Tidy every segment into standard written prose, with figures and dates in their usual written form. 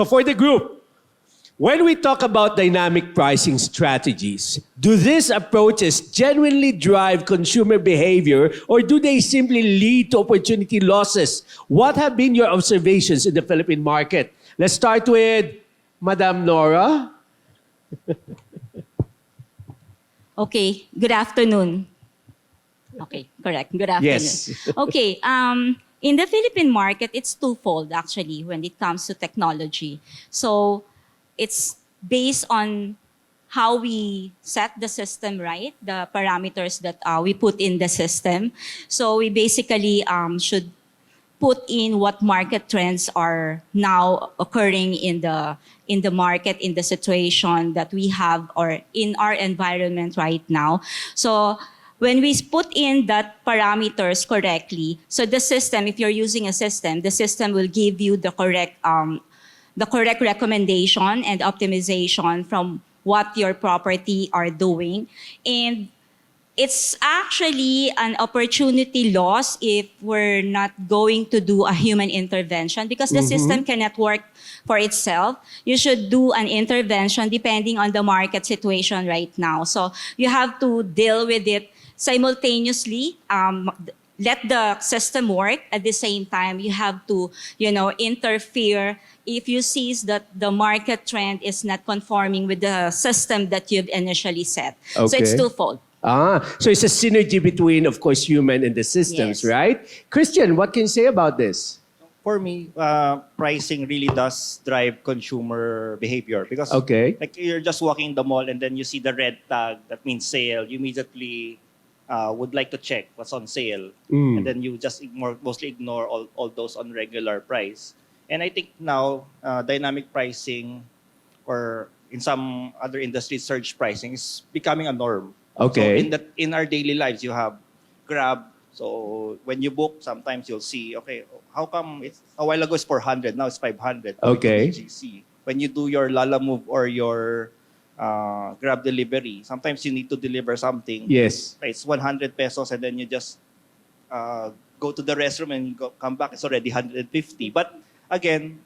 So for the group, when we talk about dynamic pricing strategies, do these approaches genuinely drive consumer behavior or do they simply lead to opportunity losses? What have been your observations in the Philippine market? Let's start with Madam Nora. Okay, good afternoon. Okay, correct. Good afternoon. Yes. Okay, in the Philippine market, it's twofold actually when it comes to technology. So it's based on how we set the system right, the parameters that we put in the system. So we basically should put in what market trends are now occurring in the market, in the situation that we have or in our environment right now. So when we put in that parameters correctly, so the system, if you're using a system, the system will give you the correct recommendation and optimization from what your property are doing. And it's actually an opportunity loss if we're not going to do a human intervention because the system cannot work for itself. You should do an intervention depending on the market situation right now. So you have to deal with it simultaneously. Let the system work. At the same time, you have to, interfere if you see that the market trend is not conforming with the system that you've initially set. So it's Okay. twofold. So it's a synergy between, of course, human and the systems, Yes. right? Christian, what can you say about this? For me, pricing really does drive consumer behavior because Okay. like you're just walking in the mall and then you see the red tag that means sale. You immediately would like to check what's on sale, and then you just mostly ignore all those on regular price. And I think now dynamic pricing, or in some other industries, surge pricing is becoming a norm. Okay. So in our daily lives, you have Grab. So when you book, sometimes you'll see, okay, how come it's a while ago it's 400, now it's 500. Okay. GC. When you do your Lala Move or your Grab delivery, sometimes you need to deliver something. Yes. It's 100 pesos and then you just go to the restroom and come back, it's already 150. But again,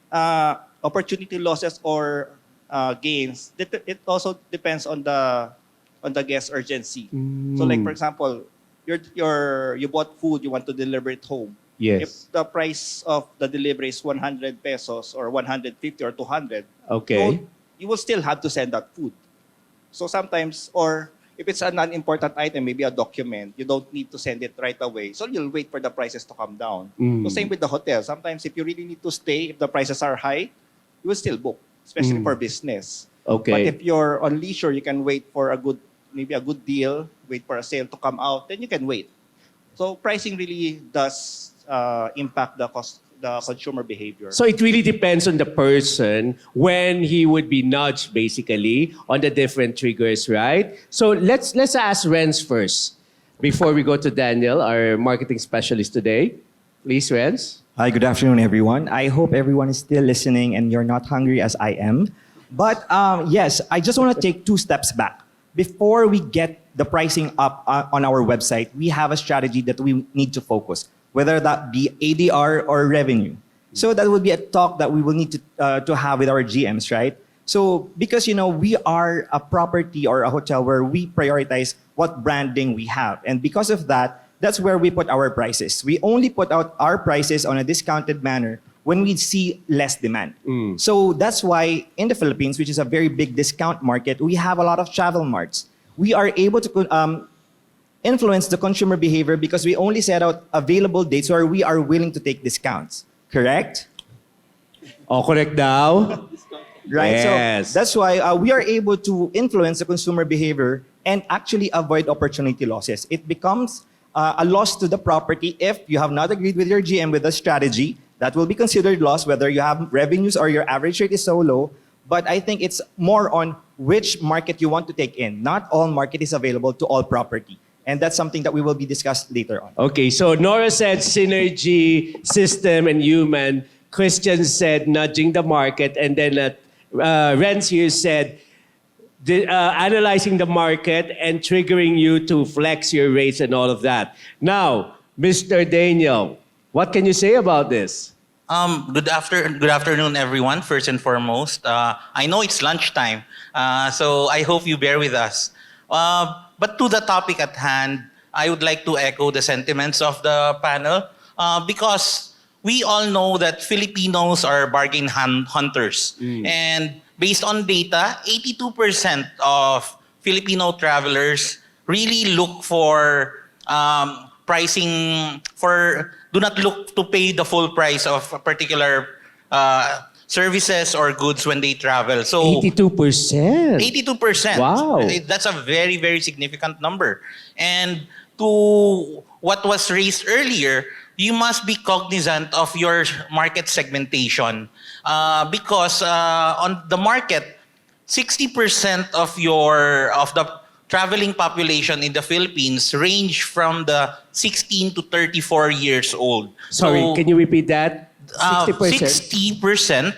opportunity losses or gains, it also depends on the guest urgency. So like for example, you bought food, you want to deliver it home. Yes. If the price of the delivery is 100 pesos or 150 or 200, Okay. you will still have to send that food. So sometimes, or if it's a non-important item, maybe a document, you don't need to send it right away. So you'll wait for the prices to come down. So same with the hotel. Sometimes if you really need to stay, if the prices are high, you will still book, especially for business. Okay. But if you're on leisure, you can wait for maybe a good deal, wait for a sale to come out, then you can wait. So pricing really does impact the consumer behavior. So it really depends on the person when he would be nudged, basically, on the different triggers, right? So let's ask Renz first before we go to Daniel, our marketing specialist today. Please, Renz. Hi, good afternoon, everyone. I hope everyone is still listening and you're not hungry as I am. But yes, I just want to take 2 steps back. Before we get the pricing up on our website, we have a strategy that we need to focus, whether that be ADR or revenue. So that would be a talk that we will need to have with our GMs, right? So because, we are a property or a hotel where we prioritize what branding we have. And because of that, that's where we put our prices. We only put out our prices on a discounted manner when we see less demand. So that's why in the Philippines, which is a very big discount market, we have a lot of travel marts. We are able to influence the consumer behavior because we only set out available dates where we are willing to take discounts. Correct? Oh, correct now. Right. Yes. So that's why we are able to influence the consumer behavior and actually avoid opportunity losses. It becomes a loss to the property if you have not agreed with your GM with a strategy. That will be considered loss whether you have revenues or your average rate is so low. But I think it's more on which market you want to take in. Not all market is available to all property. And that's something that we will be discussed later on. Okay, so Nora said synergy, system, and human. Christian said nudging the market. And then Renz here said analyzing the market and triggering you to flex your rates and all of that. Now, Mr. Daniel, what can you say about this? Good afternoon, everyone. First and foremost, I know it's lunchtime, so I hope you bear with us. But to the topic at hand, I would like to echo the sentiments of the panel because we all know that Filipinos are bargain hunters, and based on data, 82% of Filipino travelers really look for pricing for do not look to pay the full price of a particular services or goods when they travel. So 82%. 82%. Wow. That's a very, very significant number. And to what was raised earlier, you must be cognizant of your market segmentation because on the market, 60% of the traveling population in the Philippines range from the 16 to 34 years old. Sorry, So, can you repeat that? 60%. 60%,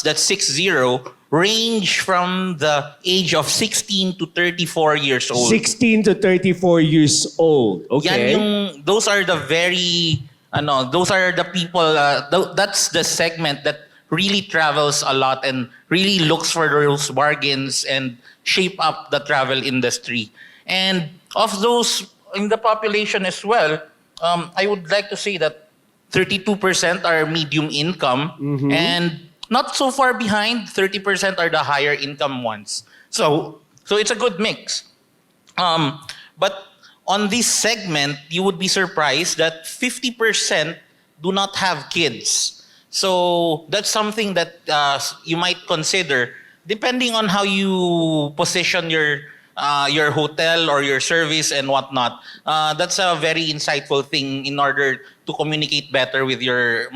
that's 60, range from the age of 16 to 34 years old. 16 to 34 years old. Okay. Those are the very, those are the people, that's the segment that really travels a lot and really looks for those bargains and shape up the travel industry. And of those in the population as well, I would like to say that 32% are medium income and not so far behind, 30% are the higher income ones. So it's a good mix. But on this segment, you would be surprised that 50% do not have kids. So that's something that you might consider depending on how you position your hotel or your service and whatnot. That's a very insightful thing in order to communicate better with your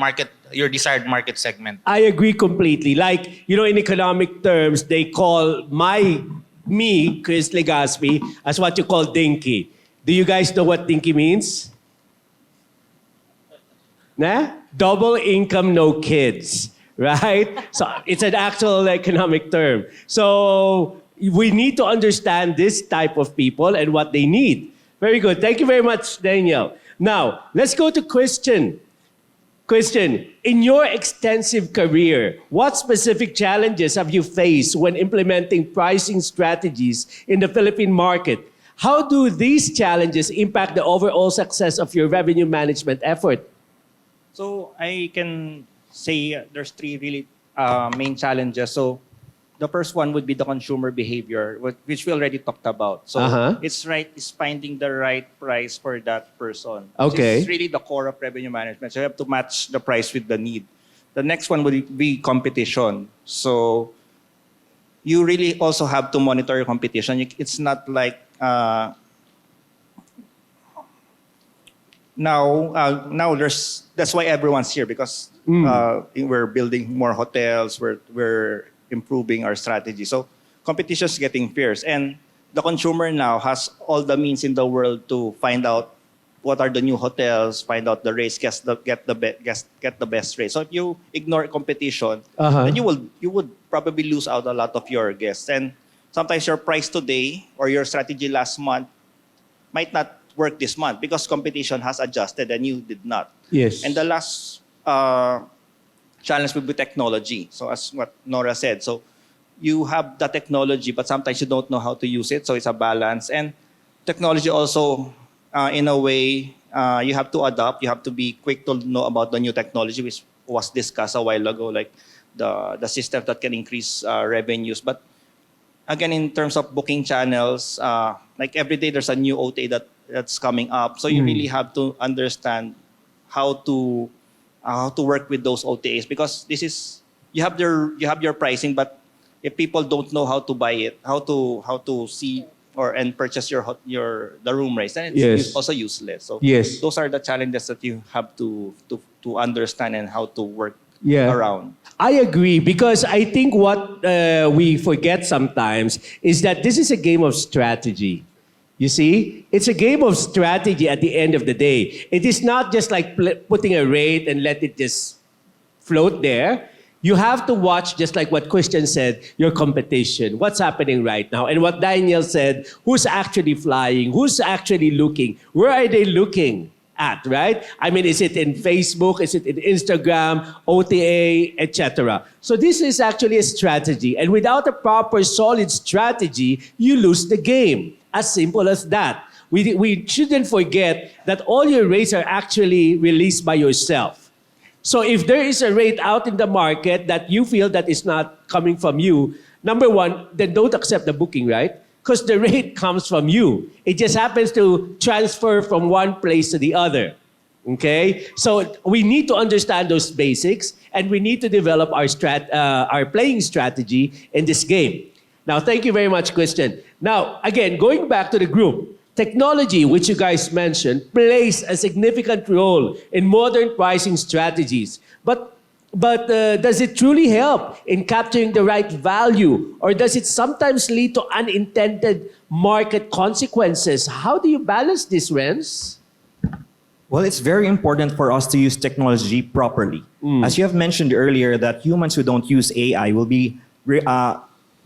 desired market segment. I agree completely. Like, in economic terms, they call me, Chris Legaspi, as what you call dinky. Do you guys know what dinky means? Nah? Double income, no kids, right? So it's an actual economic term. So we need to understand this type of people and what they need. Very good. Thank you very much, Daniel. Now, let's go to Christian. Christian, in your extensive career, what specific challenges have you faced when implementing pricing strategies in the Philippine market? How do these challenges impact the overall success of your revenue management effort? So I can say there's three really main challenges. So the first one would be the consumer behavior, which we already talked about. So it's finding the right price for that person. Okay. It's really the core of revenue management. So you have to match the price with the need. The next one would be competition. So you really also have to monitor your competition. It's not like now that's why everyone's here because we're building more hotels, we're improving our strategy. So competition is getting fierce, and the consumer now has all the means in the world to find out what are the new hotels, find out the rates, get the best rates. So if you ignore competition, then you would probably lose out a lot of your guests. And sometimes your price today or your strategy last month might not work this month because competition has adjusted and you did not. Yes. And the last challenge will be technology. So as what Nora said, so you have the technology, but sometimes you don't know how to use it. So it's a balance. And technology also, in a way, you have to adapt. You have to be quick to know about the new technology, which was discussed a while ago, like the system that can increase revenues. But again, in terms of booking channels, like every day there's a new OTA that's coming up. So you really have to understand how to work with those OTAs because this is you have your pricing, but if people don't know how to buy it, how to see and purchase the room rates, then it's also useless. So those are the challenges that you have to understand and how to work around. I agree because I think what we forget sometimes is that this is a game of strategy. You see, it's a game of strategy at the end of the day. It is not just like putting a rate and let it just float there. You have to watch, just like what Christian said, your competition, what's happening right now. And what Daniel said, who's actually flying, who's actually looking, where are they looking at, right? I mean, is it in Facebook? Is it in Instagram, OTA, etc.? So this is actually a strategy. And without a proper, solid strategy, you lose the game. As simple as that. We shouldn't forget that all your rates are actually released by yourself. So if there is a rate out in the market that you feel that is not coming from you, number one, then don't accept the booking, right? Because the rate comes from you. It just happens to transfer from one place to the other. Okay? So we need to understand those basics and we need to develop our playing strategy in this game. Now, thank you very much, Christian. Now, again, going back to the group, technology, which you guys mentioned, plays a significant role in modern pricing strategies. But does it truly help in capturing the right value? Or does it sometimes lead to unintended market consequences? How do you balance this, Renz? Well, it's very important for us to use technology properly. As you have mentioned earlier, that humans who don't use AI will be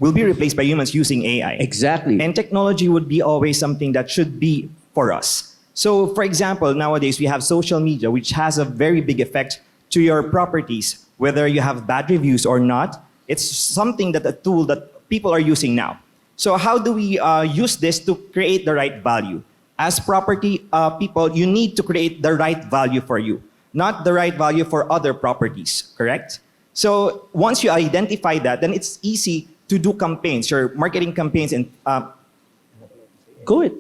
replaced by humans using AI. Exactly. And technology would be always something that should be for us. So, for example, nowadays we have social media, which has a very big effect to your properties, whether you have bad reviews or not. It's something that a tool that people are using now. So how do we use this to create the right value? As property people, you need to create the right value for you, not the right value for other properties, correct? So once you identify that, then it's easy to do campaigns, your marketing campaigns and Good.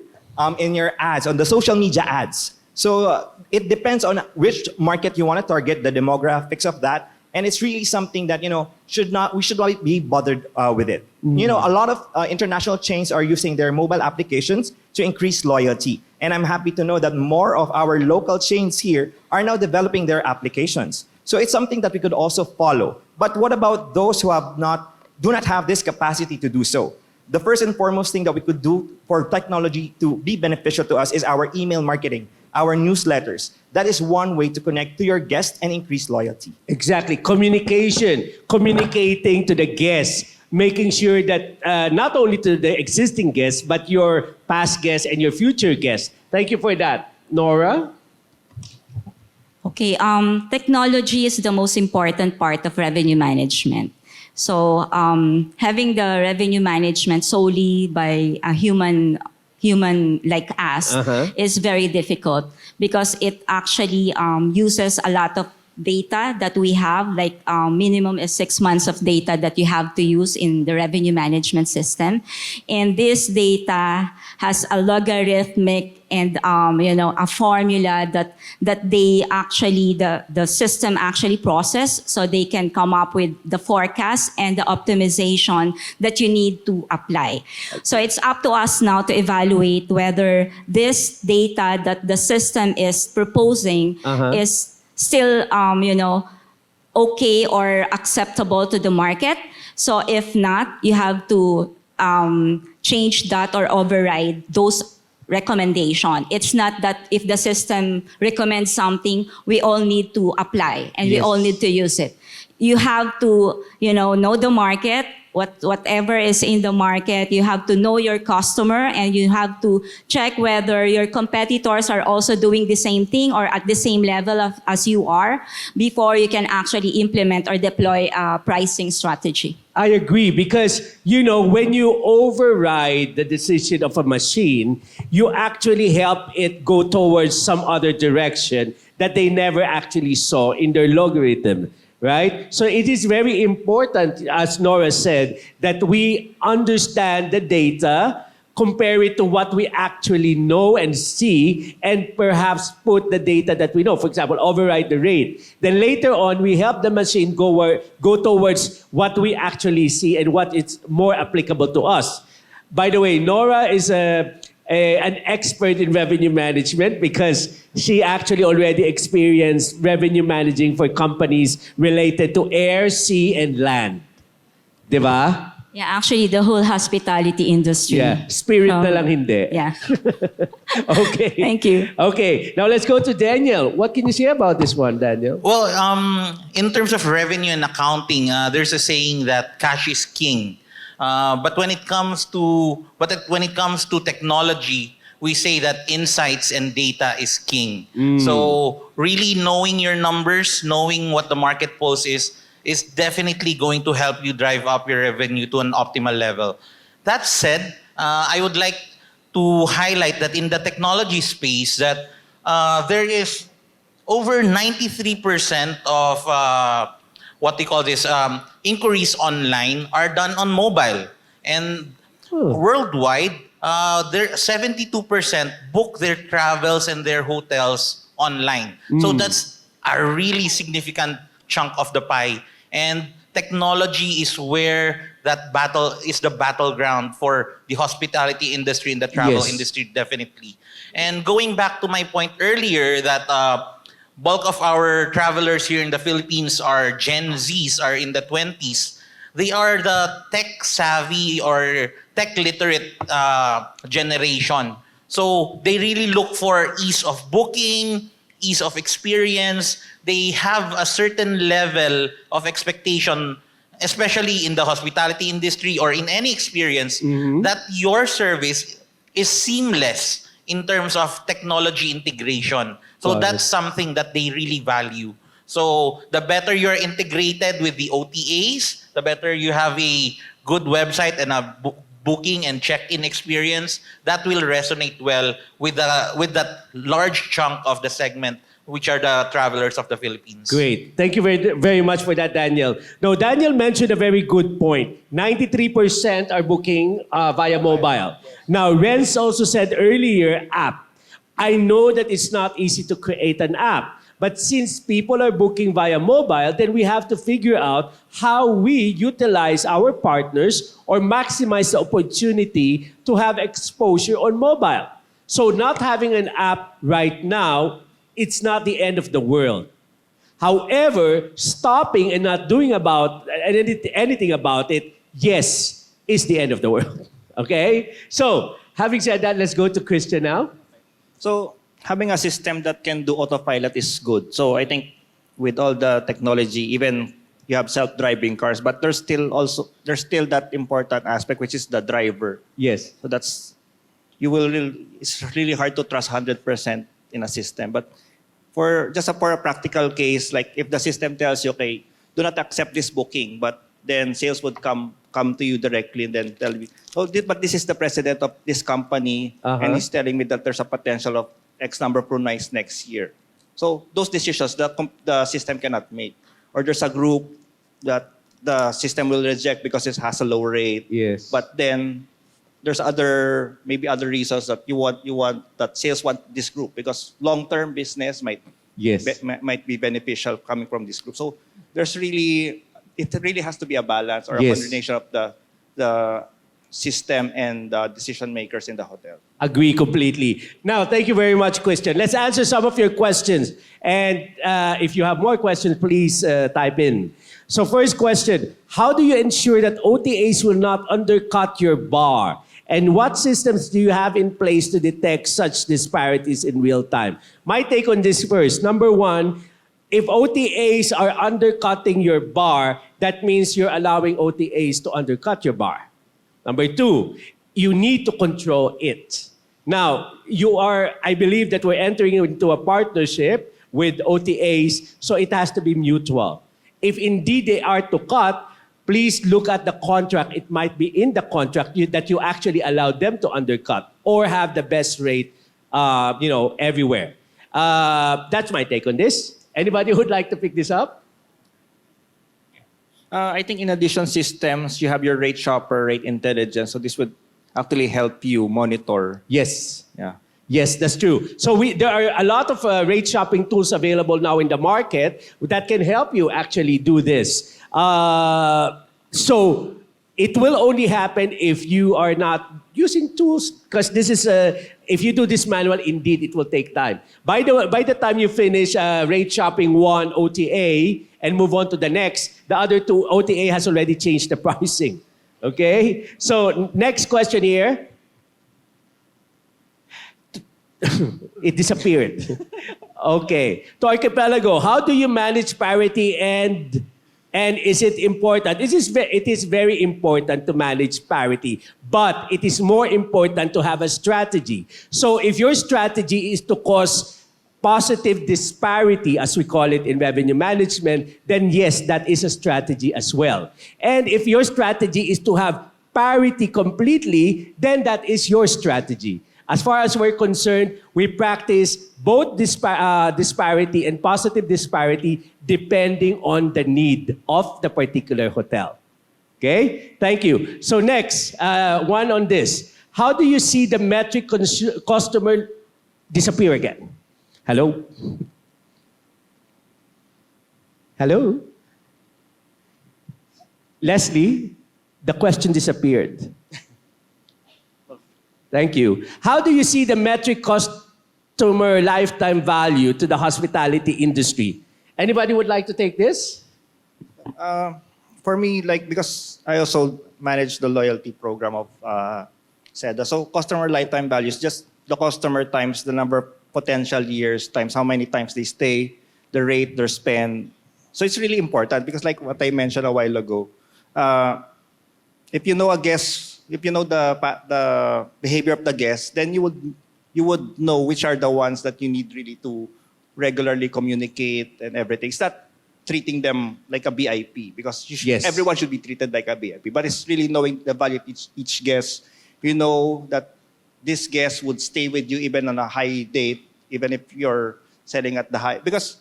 in your ads, on the social media ads. So it depends on which market you want to target, the demographics of that, and it's really something that we should not be bothered with it. A lot of international chains are using their mobile applications to increase loyalty, and I'm happy to know that more of our local chains here are now developing their applications. So it's something that we could also follow. But what about those who do not have this capacity to do so? The first and foremost thing that we could do for technology to be beneficial to us is our email marketing, our newsletters. That is one way to connect to your guests and increase loyalty. Exactly. Communication. Communicating to the guests. Making sure that not only to the existing guests, but your past guests and your future guests. Thank you for that. Nora? Okay, technology is the most important part of revenue management. So having the revenue management solely by a human like us is very difficult because it actually uses a lot of data that we have, like minimum is 6 months of data that you have to use in the revenue management system. And this data has a logarithmic and a formula that they actually, the system actually process, so they can come up with the forecast and the optimization that you need to apply. So it's up to us now to evaluate whether this data that the system is proposing is still, okay or acceptable to the market. So if not, you have to change that or override those recommendation. It's not that if the system recommends something, we all need to apply and we all need to use it. You have to, know the market, whatever is in the market. You have to know your customer and you have to check whether your competitors are also doing the same thing or at the same level as you are before you can actually implement or deploy a pricing strategy. I agree because, when you override the decision of a machine, you actually help it go towards some other direction that they never actually saw in their logarithm. Right? So it is very important, as Nora said, that we understand the data, compare it to what we actually know and see, and perhaps put the data that we know. For example, override the rate. Then later on, we help the machine go towards what we actually see and what is more applicable to us. By the way, Nora is an expert in revenue management because she actually already experienced revenue managing for companies related to air, sea, and land. Diba? Yeah, actually, the whole hospitality industry. Yeah. Spirit na lang hindi. Yeah. Okay. Thank you. Okay. Now let's go to Daniel. What can you say about this one, Daniel? Well, in terms of revenue and accounting, there's a saying that cash is king. But when it comes to technology, we say that insights and data is king. So really knowing your numbers, knowing what the market pulse is definitely going to help you drive up your revenue to an optimal level. That said, I would like to highlight that in the technology space that there is over 93% of what they call this inquiries online are done on mobile. And worldwide, there 72% book their travels and their hotels online. So that's a really significant chunk of the pie. And technology is where that battle is the battleground for the hospitality industry and the travel Yes. industry, definitely. And going back to my point earlier that bulk of our travelers here in the Philippines are Gen Zs, are in the 20s. They are the tech savvy or tech literate generation. So they really look for ease of booking, ease of experience. They have a certain level of expectation, especially in the hospitality industry or in any experience, that your service is seamless in terms of technology integration. So Got that's it. something that they really value. So the better you're integrated with the OTAs, the better you have a good website and a booking and check-in experience, that will resonate well with that large chunk of the segment, which are the travelers of the Philippines. Great. Thank you very, very much for that, Daniel. Now, Daniel mentioned a very good point. 93% are booking via mobile. Now, Renz also said earlier, app. I know that it's not easy to create an app. But since people are booking via mobile, then we have to figure out how we utilize our partners or maximize the opportunity to have exposure on mobile. So not having an app right now, it's not the end of the world. However, stopping and not doing anything about it, yes, is the end of the world. Okay? So, having said that, let's go to Christian now. So having a system that can do autopilot is good. So I think with all the technology, even you have self-driving cars, but there's still that important aspect, which is the driver. Yes. So it's really hard to trust 100% in a system. But for a practical case, like if the system tells you, okay, do not accept this booking, but then sales would come to you directly and then tell me, but this is the president of this company, and he's telling me that there's a potential of X number of room nights next year. So those decisions the system cannot make. Or there's a group that the system will reject because it has a low rate. Yes. But then there's maybe other reasons that you want that sales want this group because long-term business might be beneficial coming from this group. So it really has to be a balance or a Yes. combination of the system and the decision makers in the hotel. Agree completely. Now, thank you very much, Christian. Let's answer some of your questions. And if you have more questions, please type in. So first question, how do you ensure that OTAs will not undercut your bar? And what systems do you have in place to detect such disparities in real time? My take on this first. Number one, if OTAs are undercutting your bar, that means you're allowing OTAs to undercut your bar. Number two, you need to control it. Now, I believe that we're entering into a partnership with OTAs, so it has to be mutual. If indeed they are to cut, please look at the contract. It might be in the contract that you actually allow them to undercut or have the best rate, everywhere. That's my take on this. Anybody who'd like to pick this up? I think in addition systems, you have your rate shopper, rate intelligence. So this would actually help you monitor. Yes. Yeah. Yes, that's true. So there are a lot of rate shopping tools available now in the market that can help you actually do this. So it will only happen if you are not using tools, because this is if you do this manual, indeed it will take time. By the time you finish rate shopping one OTA and move on to the next, the other two OTA has already changed the pricing. Okay? So next question here. It disappeared. Okay. To Archipelago, how do you manage parity and And is it important? It is very important to manage parity, but it is more important to have a strategy. So if your strategy is to cause positive disparity, as we call it in revenue management, then yes, that is a strategy as well. And if your strategy is to have parity completely, then that is your strategy. As far as we're concerned, we practice both disparity and positive disparity depending on the need of the particular hotel. Okay? Thank you. So next, one on this. How do you see the metric customer disappear again? Hello? Hello? Leslie, the question disappeared. Thank you. How do you see the metric customer lifetime value to the hospitality industry? Anybody would like to take this? For me, like, because I also manage the loyalty program of SEDA. So customer lifetime value is just the customer times the number of potential years times how many times they stay, the rate, their spend. So it's really important because like what I mentioned a while ago, if you know a guest, if you know the behavior of the guest, then you would know which are the ones that you need really to regularly communicate and everything. It's not treating them like a VIP because everyone should be treated like a VIP. But it's really knowing the value of each guest. You know that this guest would stay with you even on a high date, even if you're selling at the high. Because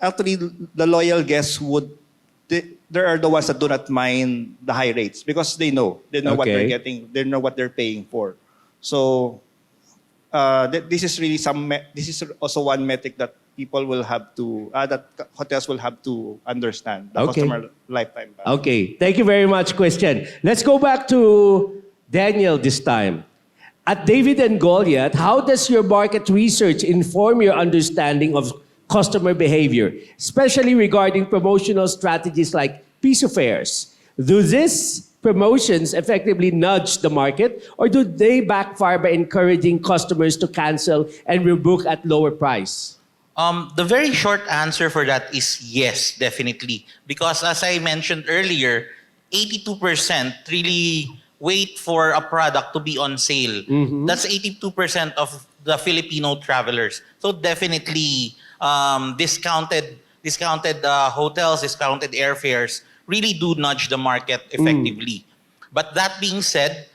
actually, the loyal guests there are the ones that do not mind the high rates because they know what they're getting, they know what they're paying for. So this is really this is also one metric that people will have to, that hotels will have to understand, the customer lifetime value. Okay, thank you very much, Christian. Let's go back to Daniel this time. At David and Golyat, how does your market research inform your understanding of customer behavior, especially regarding promotional strategies like Piso fares? Do these promotions effectively nudge the market, or do they backfire by encouraging customers to cancel and rebook at lower price? The very short answer for that is yes, definitely. Because as I mentioned earlier, 82% really wait for a product to be on sale. Mm-hmm. That's 82% of the Filipino travelers. So definitely discounted hotels, discounted airfares really do nudge the market effectively. But that being said,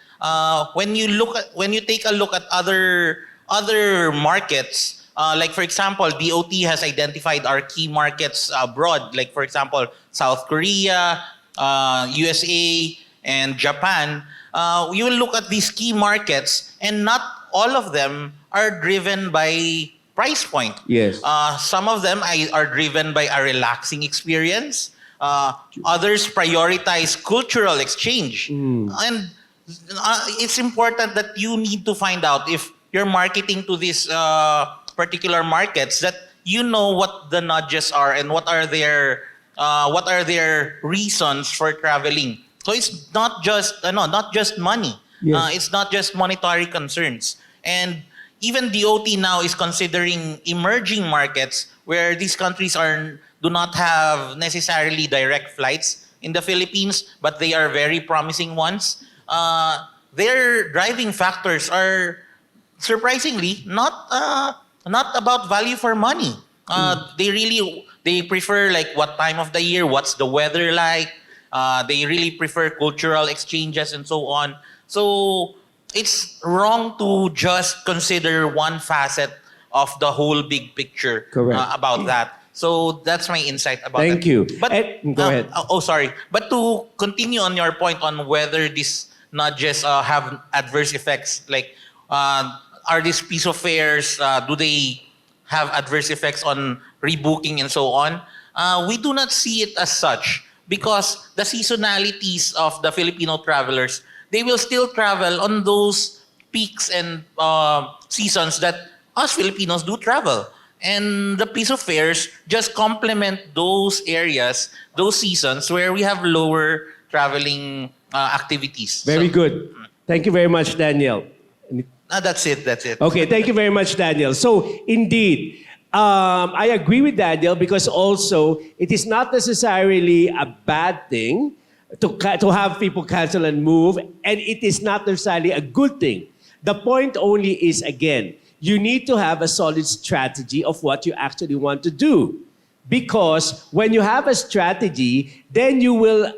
when you take a look at other markets, like for example, DOT has identified our key markets abroad, like for example, South Korea, USA, and Japan. You will look at these key markets, and not all of them are driven by price point. Yes. Some of them are driven by a relaxing experience. Others prioritize cultural exchange. And it's important that you need to find out if you're marketing to these particular markets, that you know what the nudges are and what are their reasons for traveling. So it's not just money. Yes. It's not just monetary concerns. And even DOT now is considering emerging markets where these countries do not have necessarily direct flights in the Philippines, but they are very promising ones. Their driving factors are surprisingly not about value for money. They prefer like what time of the year, what's the weather like. They really prefer cultural exchanges and so on. So it's wrong to just consider one facet of the whole big picture about that. So that's my insight about that. Thank you. But go ahead. Sorry. But to continue on your point on whether these nudges have adverse effects, like are these Piso fares, do they have adverse effects on rebooking and so on? We do not see it as such because the seasonalities of the Filipino travelers, they will still travel on those peaks and seasons that us Filipinos do travel. And the Piso fares just complement those areas, those seasons where we have lower traveling activities. Very good. Thank you very much, Daniel. That's it. Okay, thank you very much, Daniel. So, indeed, I agree with Daniel because also it is not necessarily a bad thing to have people cancel and move, and it is not necessarily a good thing. The point only is, again, you need to have a solid strategy of what you actually want to do. Because when you have a strategy, then you will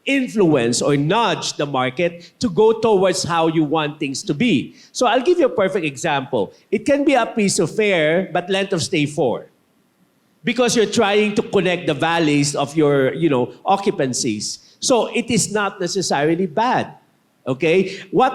influence or nudge the market to go towards how you want things to be. So I'll give you a perfect example. It can be a Piso fare, but length of stay 4. Because you're trying to connect the valleys of your, occupancies. So it is not necessarily bad. Okay? Why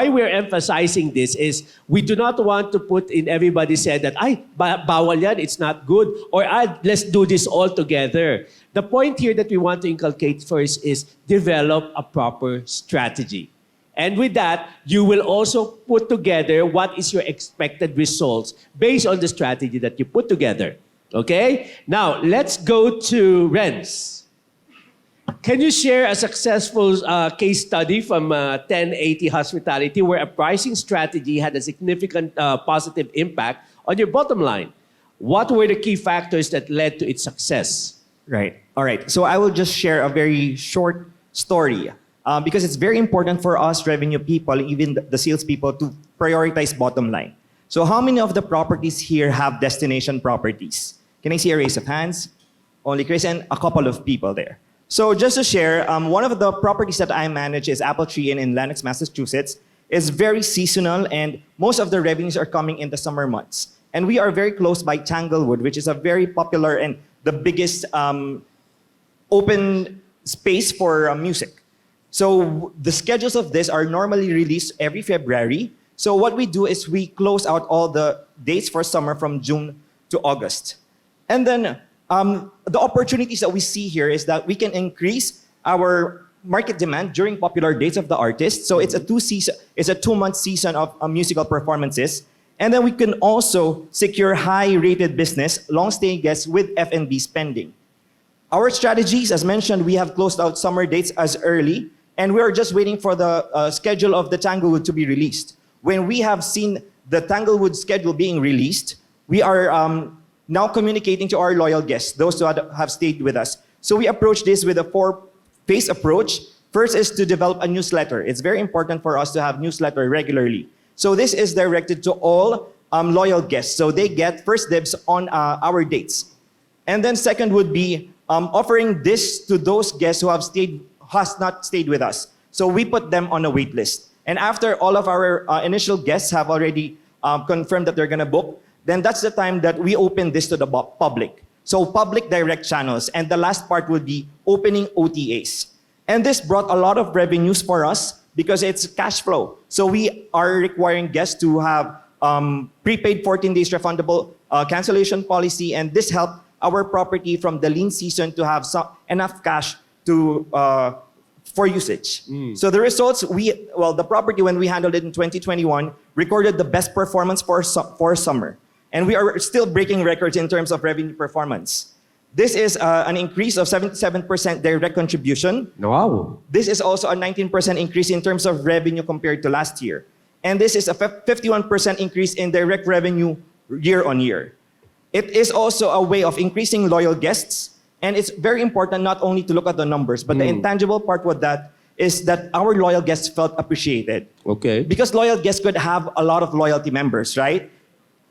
we're emphasizing this is we do not want to put in everybody's head that, bawal yan, it's not good, or let's do this all together. The point here that we want to inculcate first is develop a proper strategy. And with that, you will also put together what is your expected results based on the strategy that you put together. Okay? Now, let's go to Renz. Can you share a successful case study from 1080 Hospitality where a pricing strategy had a significant positive impact on your bottom line? What were the key factors that led to its success? Right. All right. So I will just share a very short story because it's very important for us revenue people, even the salespeople, to prioritize bottom line. So how many of the properties here have destination properties? Can I see a raise of hands? Only Chris and a couple of people there. So just to share, one of the properties that I manage is Apple Tree Inn in Lenox, Massachusetts. It's very seasonal and most of the revenues are coming in the summer months. And we are very close by Tanglewood, which is a very popular and the biggest open space for music. So the schedules of this are normally released every February. So what we do is we close out all the dates for summer from June to August. And then the opportunities that we see here is that we can increase our market demand during popular dates of the artist. So it's a 2-month season of musical performances. And then we can also secure high-rated business, long-stay guests with F&B spending. Our strategies, as mentioned, we have closed out summer dates as early, and we are just waiting for the schedule of the Tanglewood to be released. When we have seen the Tanglewood schedule being released, we are now communicating to our loyal guests, those who have stayed with us. So we approach this with a 4-phase approach. First is to develop a newsletter. It's very important for us to have newsletter regularly. So this is directed to all loyal guests. So they get first dibs on our dates. And then second would be offering this to those guests who has not stayed with us. So we put them on a wait list. And after all of our initial guests have already confirmed that they're gonna book, then that's the time that we open this to the public. So public direct channels. And the last part would be opening OTAs. And this brought a lot of revenues for us because it's cash flow. So we are requiring guests to have prepaid 14 days refundable cancellation policy. And this helped our property from the lean season to have enough cash for usage. So the results, the property when we handled it in 2021 recorded the best performance for summer. And we are still breaking records in terms of revenue performance. This is an increase of 77% direct contribution. Wow. This is also a 19% increase in terms of revenue compared to last year. And this is a 51% increase in direct revenue year on year. It is also a way of increasing loyal guests. And it's very important not only to look at the numbers, but the intangible part with that is that our loyal guests felt appreciated. Okay. Because loyal guests could have a lot of loyalty members, right?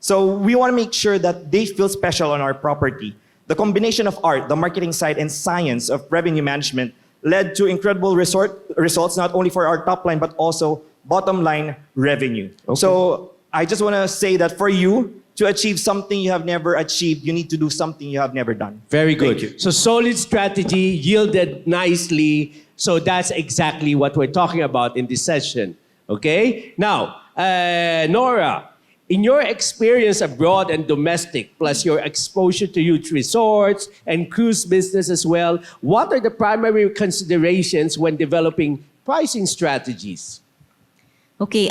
So we want to make sure that they feel special on our property. The combination of art, the marketing side, and science of revenue management led to incredible results, not only for our top line, but also bottom line revenue. Okay. So I just want to say that for you to achieve something you have never achieved, you need to do something you have never done. Very good. Thank you. So solid strategy yielded nicely. So that's exactly what we're talking about in this session. Okay? Now, Nora, in your experience abroad and domestic, plus your exposure to huge resorts and cruise business as well, what are the primary considerations when developing pricing strategies? Okay,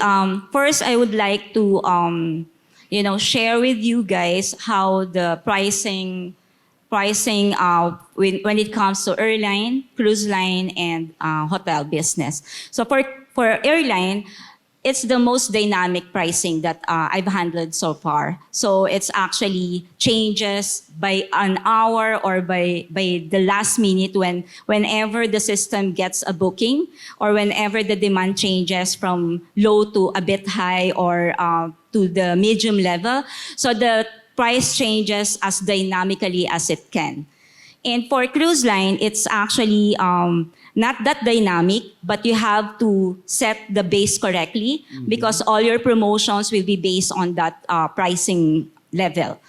first I would like to share with you guys how the pricing when it comes to airline, cruise line, and hotel business. So for airline, it's the most dynamic pricing that I've handled so far. So it's actually changes by an hour or by the last minute whenever the system gets a booking or whenever the demand changes from low to a bit high or to the medium level. So the price changes as dynamically as it can. And for cruise line, it's actually not that dynamic, but you have to set the base correctly because all your promotions will be based on that pricing level.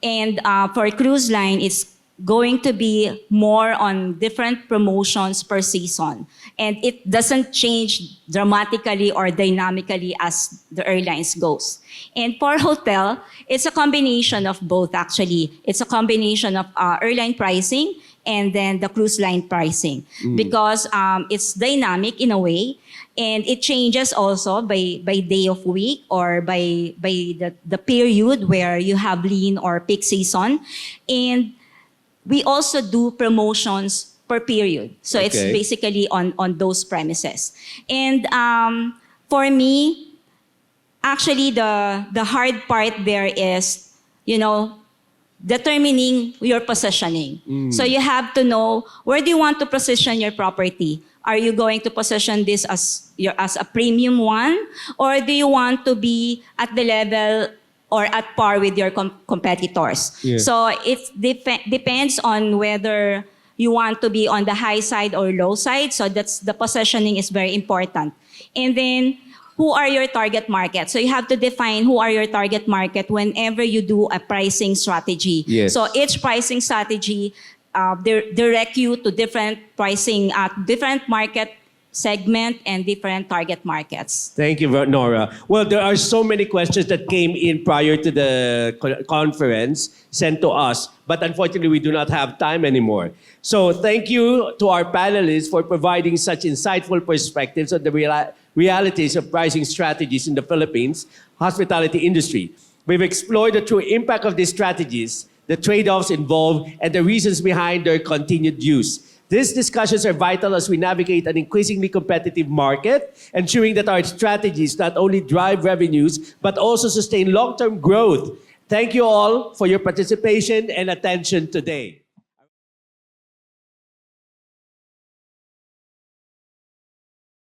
And for cruise line, it's going to be more on different promotions per season. And it doesn't change dramatically or dynamically as the airlines goes. And for hotel, it's a combination of both actually. It's a combination of airline pricing and then the cruise line pricing because it's dynamic in a way and it changes also by day of week or by the period where you have lean or peak season. And we also do promotions per period. So it's Okay. basically on those premises. And for me, actually the hard part there is, determining your positioning. So you have to know where do you want to position your property. Are you going to position this as a premium one? Or do you want to be at the level or at par with your competitors? Yeah. So it depends on whether you want to be on the high side or low side. So that's the positioning is very important. And then who are your target market? So you have to define who are your target market whenever you do a pricing strategy. Yes. So each pricing strategy direct you to different pricing at different market segment and different target markets. Thank you, Nora. Well, there are so many questions that came in prior to the conference sent to us, but unfortunately, we do not have time anymore. So thank you to our panelists for providing such insightful perspectives on the realities of pricing strategies in the Philippines hospitality industry. We've explored the true impact of these strategies, the trade-offs involved, and the reasons behind their continued use. These discussions are vital as we navigate an increasingly competitive market, ensuring that our strategies not only drive revenues, but also sustain long-term growth. Thank you all for your participation and attention today.